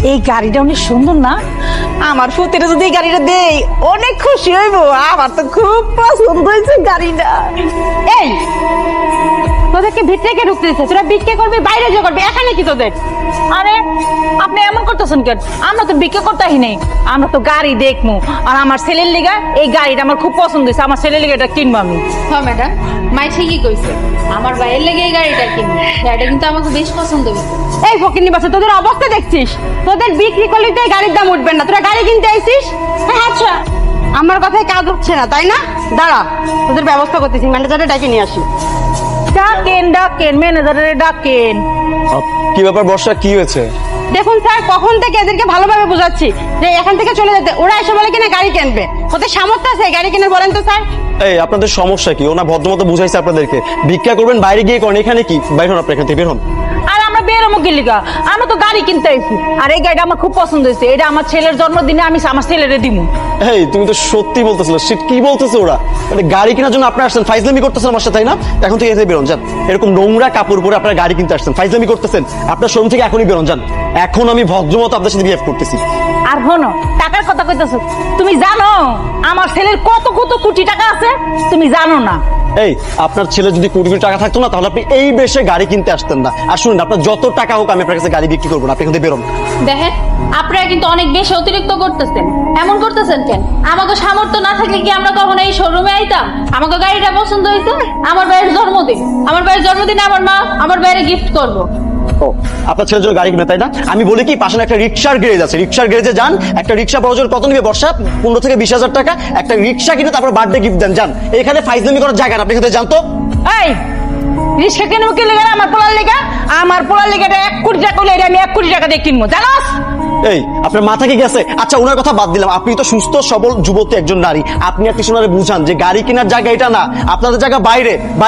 এই গাড়িটা অনেক সুন্দর না? আমার পুতিরা যদি এই গাড়িটা দেই অনেক খুশি হইব। আমার তো খুব পছন্দ হয়েছে গাড়িটা। এই তোদেরকে ভিতরে ঢুকতে দিচ্ছে, তোরা বিক্রি করবি বাইরে যে করবি, এখানে কি তোদের? আরে আপনি এমন করতেছেন কেন? আমরা তো বিক্রি করতেই নেই, আমরা তো গাড়ি দেখবো। আর আমার ছেলের লিগা এই গাড়িটা আমার খুব পছন্দ হয়েছে, আমার ছেলের লিগা এটা কিনবো আমি। হ্যাঁ ম্যাডাম, মাই ঠিকই কইছে। আমার ভাইয়ের লেগে এই গাড়িটা কিনবো, গাড়িটা কিন্তু আমাকে বেশ পছন্দ হয়েছে। এই ফকিন্নি বাচ্চা, তোদের অবস্থা দেখছিস? তোদের বিক্রি করলে তো এই গাড়ির দাম উঠবে না, তোরা গাড়ি কিনতে আইছিস? আচ্ছা, আমার কথায় কাজ হচ্ছে না তাই না? দাঁড়া, তোদের ব্যবস্থা করতেছি, ম্যানেজারে ডাকে নিয়ে আসি। ডাকেন ম্যানেজারে ডাকেন। কি ব্যাপার বর্ষা, কি হয়েছে? দেখুন স্যার, কখন থেকে এদেরকে ভালোভাবে বোঝাচ্ছি যে এখান থেকে চলে যেতে, ওরা এসে বলে কিনা গাড়ি কিনবে। ওদের সামর্থ্য আছে গাড়ি কিনে, বলেন তো স্যার? এই আপনাদের সমস্যা কি? ওনা ভদ্রমতো বুঝাইছে আপনাদেরকে, ভিক্ষা করবেন বাইরে গিয়ে করেন, এখানে কি? বাইর হন, আপনি এখান থেকে বের হন। আর আমরা বেরোমো কি লিগা? আমরা তো গাড়ি কিনতে আইছি, আর এই গাড়িটা আমার খুব পছন্দ হয়েছে। এটা আমার ছেলের জন্মদিনে আমি আমার ছেলেরে দিমু। এই তুমি তো সত্যি বলতেছিল, শিট কি বলতেছে ওরা? মানে গাড়ি কেনার জন্য আপনি আসছেন, ফাইজলামি করতেছেন আমার সাথে, তাই না? এখন থেকে এসে বেরোন যান। এরকম নোংরা কাপড় পরে আপনারা গাড়ি কিনতে আসছেন, ফাইজলামি করতেছেন। আপনার শোরুম থেকে এখনই বেরোন যান। এখন আমি ভদ্রমতো আপনার সাথে বিহেভ করতেছি। আর হনো, টাকার কথা কইতেছো, তুমি জানো আমার ছেলের কত কত কোটি টাকা আছে? তুমি জানো না? এই আপনার ছেলে যদি কোটি কোটি টাকা থাকতো না, তাহলে আপনি এই বেশে গাড়ি কিনতে আসতেন না। আর শুনুন, আপনার যত টাকা হোক আমি আপনার কাছে গাড়ি বিক্রি করবো না, আপনি এখান থেকে বেরোন। দেখেন, আপনারা কিন্তু অনেক বেশি অতিরিক্ত করতেছেন। এমন করতেছেন কেন? আমাকে সামর্থ্য না থাকলে কি আমরা কখনো এই শোরুমে আইতাম? আমাকে গাড়িটা পছন্দ হয়েছে, আমার ভাইয়ের জন্মদিন, আমার ভাইয়ের জন্মদিনে আমার মা আমার ভাইয়ের গিফট করবো। ও, আপনার ছেলের জন্য গাড়ি কিনে, তাই না? আমি বলি কি, পাশে একটা রিক্সার গ্যারেজ আছে, রিক্সার গ্যারেজে যান। একটা রিক্সা পাওয়ার জন্য কত নিবে বর্ষা? 15 থেকে 20,000 টাকা। একটা রিক্সা কিনে তারপর বার্থডে গিফট দেন, যান। এখানে ফাইজলামি করার জায়গা না, আপনি এখানে যান তো। এই রিক্সা কিনবো কি লিগা? আমার পোলার লিগা, আমার পোলার লিগা 1 কোটি টাকা হলে এটা আমি 1 কোটি টাকা দিয়ে কিনবো, জানোস? এই আপনার মাথা কি গেছে? আচ্ছা, ওনার কথা বাদ দিলাম, আপনি তো সুস্থ সবল যুবতী একজন নারী, আপনি আর কিছু বুঝান যে গাড়ি কেনার জায়গা এটা না, আপনাদের জায়গা বাইরে।